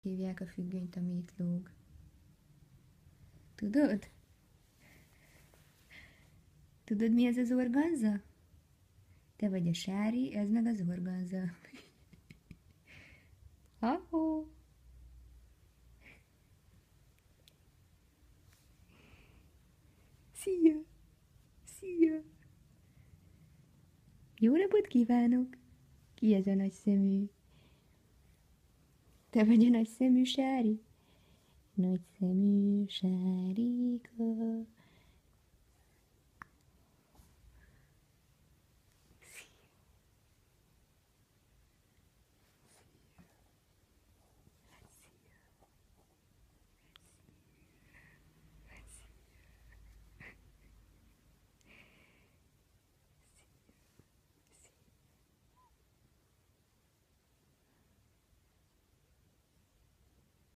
Hívják a függönyt, ami itt lóg. Tudod? Tudod, mi ez az organza? Te vagy a Sári, ez meg az organza. Ha-ho! Szia! Szia! Jó napot kívánok! Ki ez a nagy szemű? Te vagy a nagy szemű Sári? Nagy szemű Sárika.